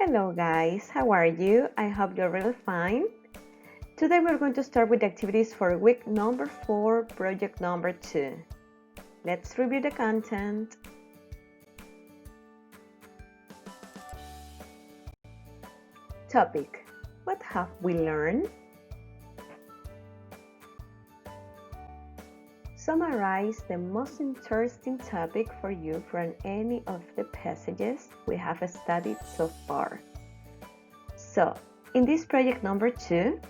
Hello guys, how are you? I hope you're really fine. Today we're going to start with the activities for week number 4, project number 2. Let's review the content. Topic: what have we learned? Summarize the most interesting topic for you from any of the passages we have studied so far. So, in this project number 2,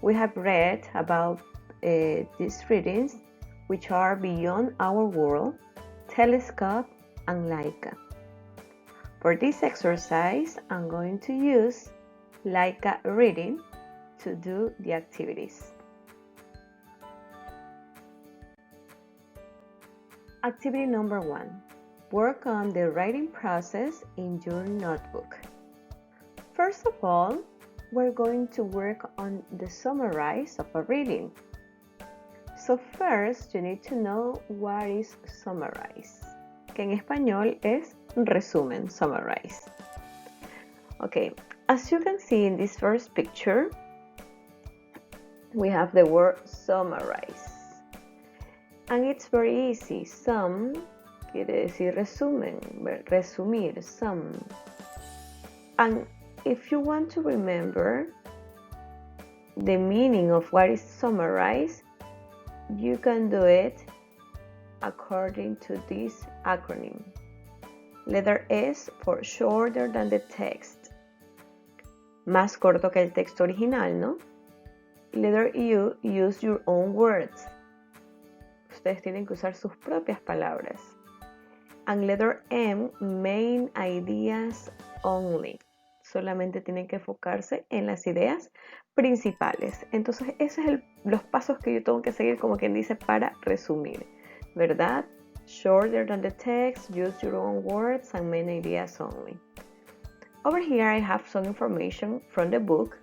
we have read about these readings, which are Beyond Our World, Telescope, and Laika. For this exercise, I'm going to use Laika reading to do the activities. Activity number 1. Work on the writing process in your notebook. First of all, we're going to work on the summarize of a reading. So first, you need to know what is summarize, que en español es resumen, summarize. Okay, as you can see in this first picture, we have the word summarize. And it's very easy. Sum quiere decir resumen, resumir, sum. And if you want to remember the meaning of what is summarized, you can do it according to this acronym. Letter S for shorter than the text. Más corto que el texto original, ¿no? Letter U, use your own words. Ustedes tienen que usar sus propias palabras. And letter M, main ideas only. Solamente tienen que enfocarse en las ideas principales. Entonces, esos son los pasos que yo tengo que seguir, como quien dice, para resumir, ¿verdad? Shorter than the text, use your own words, and main ideas only. Over here, I have some information from the book.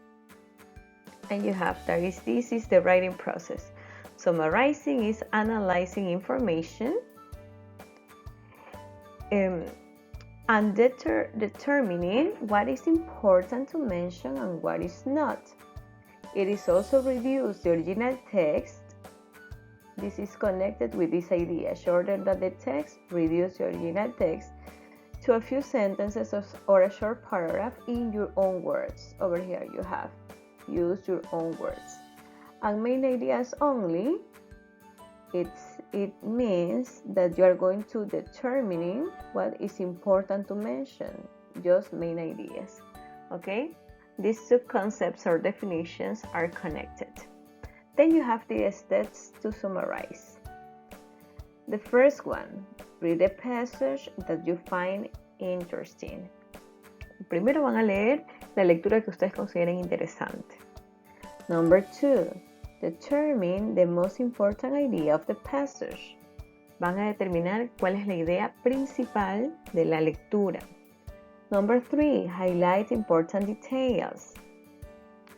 And you have that this is the writing process. Summarizing is analyzing information and determining what is important to mention and what is not. It is also reduce the original text. This is connected with this idea. Shorter than the text, reduce the original text to a few sentences or a short paragraph in your own words. Over here you have use your own words. And main ideas only, it means that you are going to determining what is important to mention, just main ideas, okay? These two concepts or definitions are connected. Then you have the steps to summarize. The first one, read a passage that you find interesting. Primero van a leer la lectura que ustedes consideren interesante. Number 2, determine the most important idea of the passage. Van a determinar cuál es la idea principal de la lectura. Number 3, highlight important details.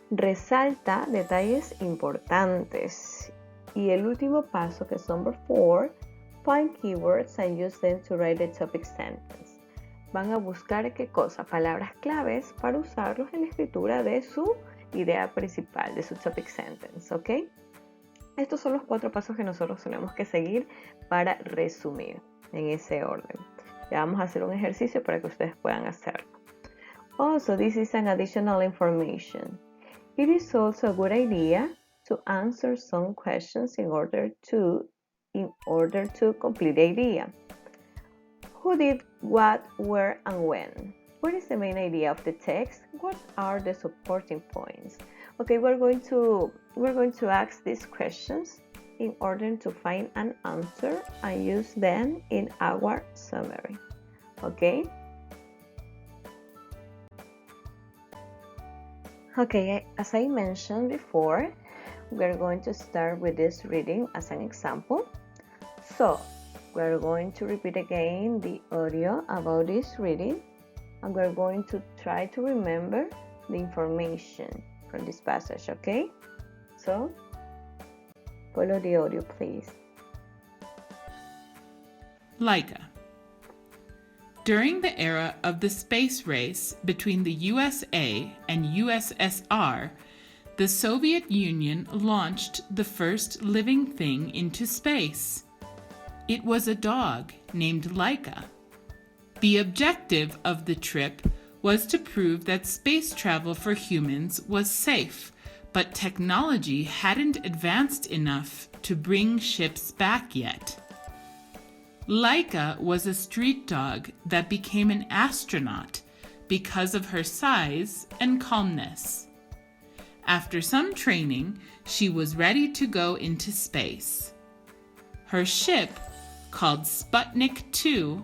Resalta detalles importantes. Y el último paso, que es number 4, find keywords and use them to write the topic sentence. Van a buscar qué cosa, palabras claves para usarlos en la escritura de su idea principal, de su topic sentence, ¿ok? Estos son los 4 pasos que nosotros tenemos que seguir para resumir en ese orden. Ya vamos a hacer un ejercicio para que ustedes puedan hacerlo. Also, this is an additional information. It is also a good idea to answer some questions in order to complete the idea. Who did what, where, and when? What is the main idea of the text? What are the supporting points? Okay, we're going to ask these questions in order to find an answer and use them in our summary. Okay? Okay, as I mentioned before, we're going to start with this reading as an example. So, we're going to repeat again the audio about this reading, and we're going to try to remember the information from this passage, okay? So, follow the audio, please. Laika. During the era of the space race between the USA and USSR, the Soviet Union launched the first living thing into space. It was a dog named Laika. The objective of the trip was to prove that space travel for humans was safe, but technology hadn't advanced enough to bring ships back yet. Laika was a street dog that became an astronaut because of her size and calmness. After some training, she was ready to go into space. Her ship, called Sputnik 2,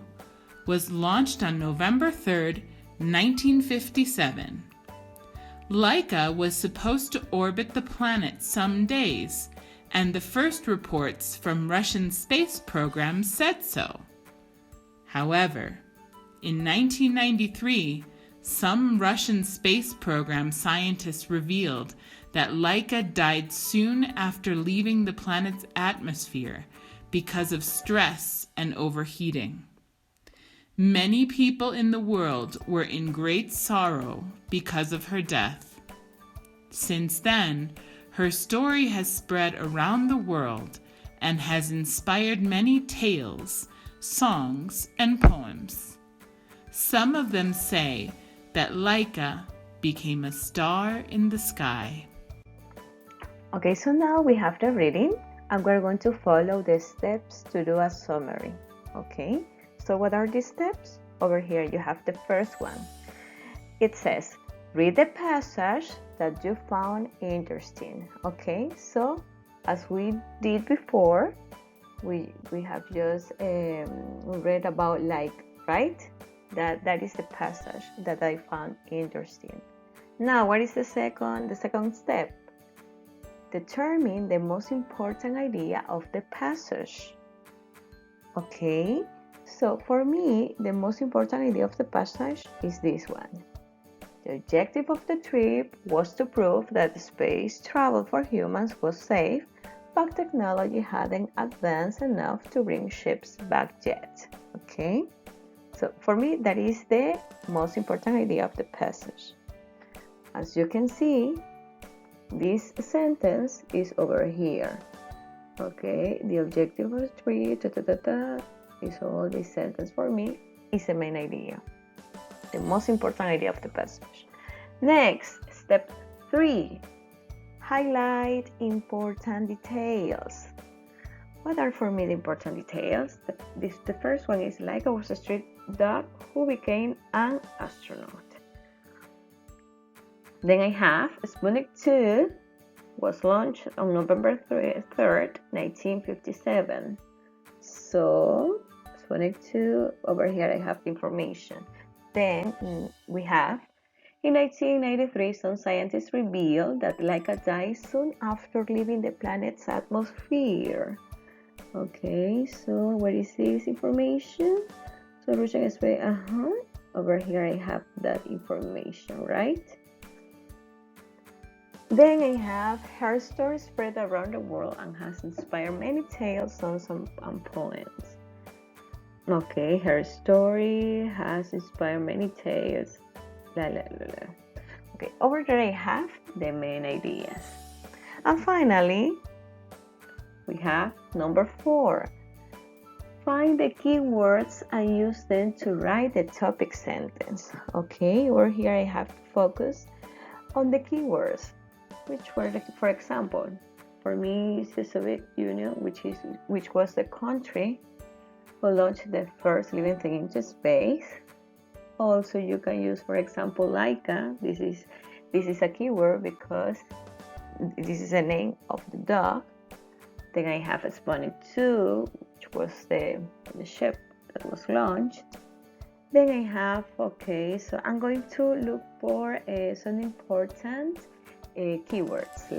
was launched on November 3, 1957. Laika was supposed to orbit the planet some days, and the first reports from Russian space programs said so. However, in 1993, some Russian space program scientists revealed that Laika died soon after leaving the planet's atmosphere because of stress and overheating. Many people in the world were in great sorrow because of her death. Since then, her story has spread around the world and has inspired many tales, songs, and poems. Some of them say that Laika became a star in the sky. Okay, so now we have the reading and we're going to follow the steps to do a summary. Okay, so what are these steps? Over here you have the first one. It says, read the passage that you found interesting. Okay, so as we did before, we have just read about like, right? That is the passage that I found interesting. Now, what is the second step? Determine the most important idea of the passage. Okay, so for me, the most important idea of the passage is this one. The objective of the trip was to prove that space travel for humans was safe, but technology hadn't advanced enough to bring ships back yet. Okay, so for me, that is the most important idea of the passage. As you can see, this sentence is over here. Okay, the objective of the trip is all this sentence for me is the main idea, the most important idea of the passage. Next, step 3. Highlight important details. What are for me the important details? The first one is Laika was a street dog who became an astronaut. Then I have Sputnik 2 was launched on November 3rd, 1957. So, Sputnik 2, over here I have the information. Then we have, in 1993, some scientists revealed that Laika died soon after leaving the planet's atmosphere. Okay, so where is this information? So, Russian explain, over here I have that information, right? Then I have her story spread around the world and has inspired many tales, songs, and poems. Okay, her story has inspired many tales. Okay, over there I have the main ideas. And finally, we have number 4. Find the keywords and use them to write the topic sentence. Okay, over here I have to focus on the keywords. Which were, for example, for me, it's the Soviet Union, which was the country who launched the first living thing into space. Also, you can use, for example, Laika. This is a keyword because this is the name of the dog. Then I have Sputnik 2, which was the ship that was launched. Then I have, okay, so I'm going to look for some important keywords,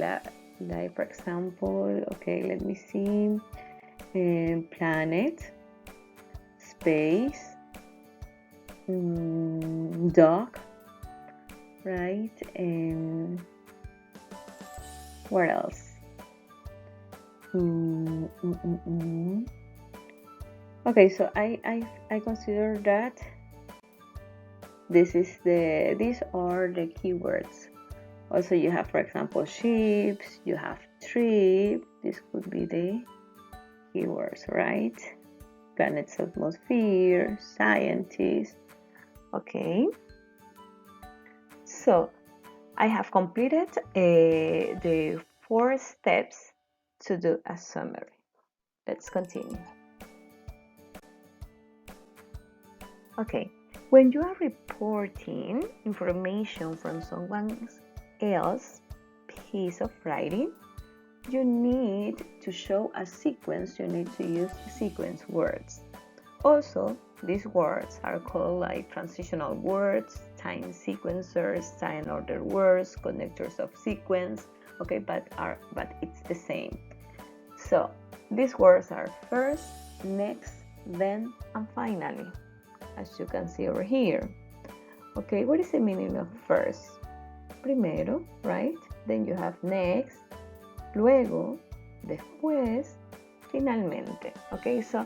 like for example, okay, let me see, planet, space, dog, right, and what else? Okay, so I consider that These are the keywords. Also, you have, for example, ships, you have trip. This could be the keywords, right? Planet's atmosphere, scientists. Okay. So, I have completed the 4 steps to do a summary. Let's continue. Okay, when you are reporting information from someone else's piece of writing, you need to show a sequence. You need to use sequence words. Also, these words are called like transitional words, time sequencers, time order words, connectors of sequence. Okay, but it's the same. So these words are first, next, then, and finally, as you can see over here. Okay, what is the meaning of first? Primero, right? Then you have next, luego, después, finalmente. Okay, so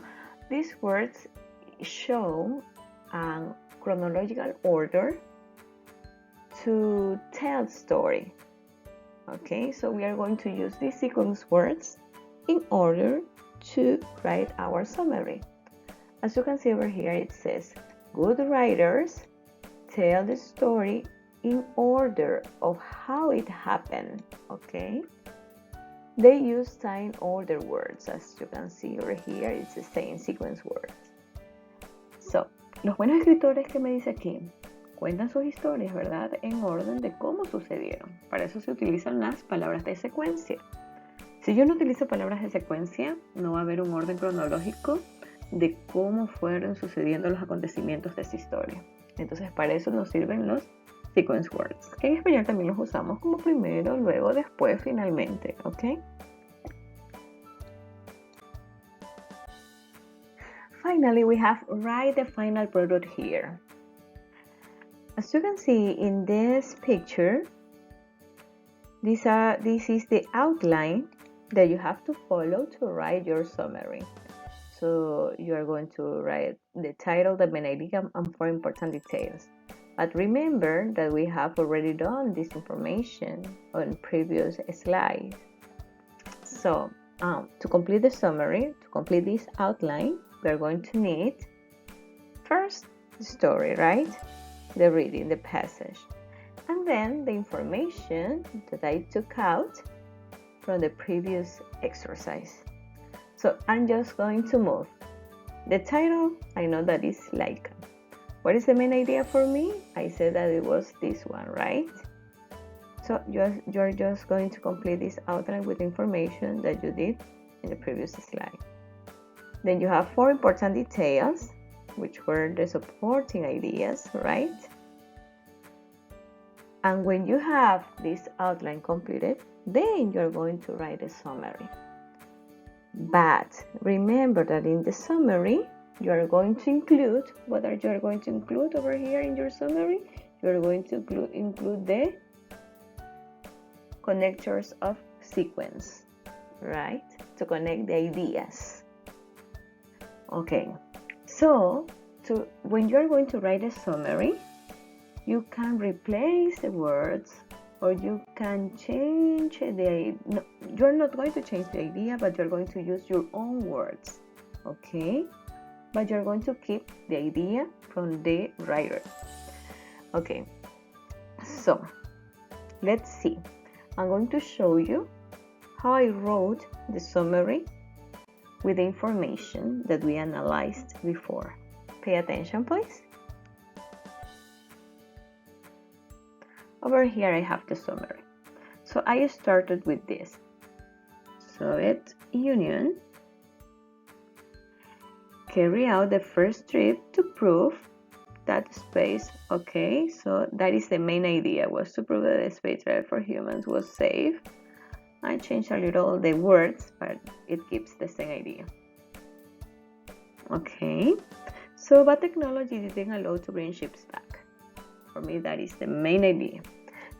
these words show a chronological order to tell story. Okay, so we are going to use these sequence words in order to write our summary. As you can see over here, it says, good writers tell the story in order of how it happened, okay? They use time order words. As you can see over here, it's the same sequence words. So, los buenos escritores que me dice aquí, cuentan sus historias, ¿verdad? En orden de cómo sucedieron. Para eso se utilizan las palabras de secuencia. Si yo no utilizo palabras de secuencia, no va a haber un orden cronológico de cómo fueron sucediendo los acontecimientos de esa historia. Entonces, para eso nos sirven los sequence words, que en español también los usamos como primero, luego, después, finalmente, ¿ok? Finally, we have write the final product here. As you can see in this picture, this is the outline that you have to follow to write your summary. So you are going to write the title, the main idea, and 4 important details. But remember that we have already done this information on previous slides. So to complete the summary, to complete this outline, we are going to need first the story, right? The reading, the passage. And then the information that I took out from the previous exercise. So I'm just going to move. The title, I know that is Laika. What is the main idea for me? I said that it was this one, right? So you're just going to complete this outline with information that you did in the previous slide. Then you have 4 important details, which were the supporting ideas, right? And when you have this outline completed, then you're going to write a summary. But remember that in the summary, you are going to include, what are you going to include over here in your summary? You're going to include the connectors of sequence, right? To connect the ideas. Okay, so when you're going to write a summary, you can replace the words, or you can change you're not going to change the idea, but you're going to use your own words, okay? But you're going to keep the idea from the writer. Okay, so let's see. I'm going to show you how I wrote the summary with the information that we analyzed before. Pay attention, please. Over here I have the summary. So I started with this. Soviet Union carry out the first trip to prove that space, okay, so that is the main idea, was to prove that the space travel for humans was safe. I changed a little the words, but it keeps the same idea. Okay, so but technology didn't allow to bring ships back. For me, that is the main idea.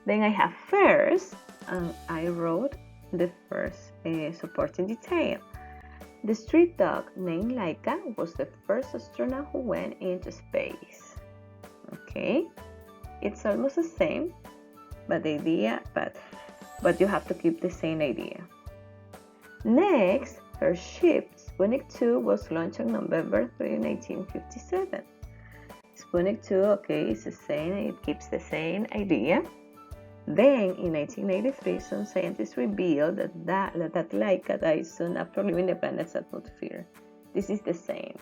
Then I have first, and I wrote the first supporting detail. The street dog named Laika was the first astronaut who went into space. Okay, it's almost the same, but the idea, but you have to keep the same idea. Next, her ship, Sputnik 2, was launched on November 3, 1957. Sputnik 2, okay, it's the same, it keeps the same idea. Then, in 1983, some scientists revealed that Laika died soon after leaving the planet's atmosphere. This is the same.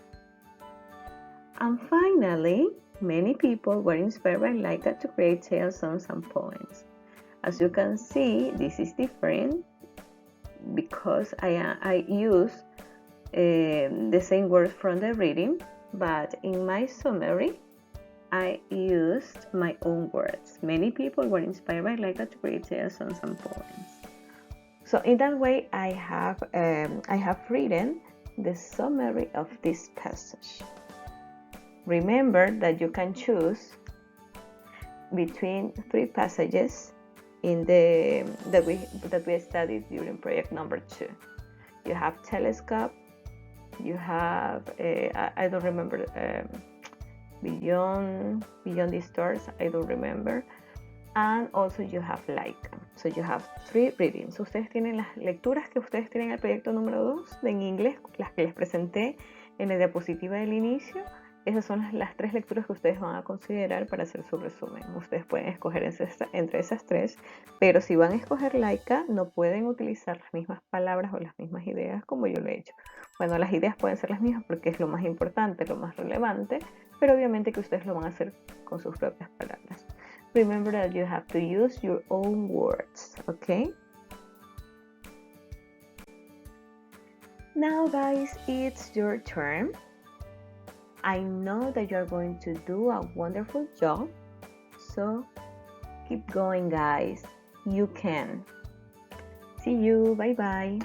And finally, many people were inspired by Laika to create tales, songs, and poems. As you can see, this is different because I use the same words from the reading, but in my summary, I used my own words. Many people were inspired by Laika to create tales, songs, and poems. So in that way, I have written the summary of this passage. Remember that you can choose between 3 passages in that we studied during project number 2. You have telescope. You have I don't remember. Beyond the stars, I don't remember, and also you have Laika. So you have 3 readings. Ustedes tienen las lecturas que ustedes tienen en el proyecto número 2 en inglés, las que les presenté en la diapositiva del inicio. Esas son las 3 lecturas que ustedes van a considerar para hacer su resumen. Ustedes pueden escoger entre esas 3, pero si van a escoger Laika, no pueden utilizar las mismas palabras o las mismas ideas como yo lo he hecho. Bueno, las ideas pueden ser las mismas porque es lo más importante, lo más relevante, pero obviamente que ustedes lo van a hacer con sus propias palabras. Remember that you have to use your own words, okay? Now guys, it's your turn. I know that you're going to do a wonderful job, so keep going guys. You can. See you, bye bye.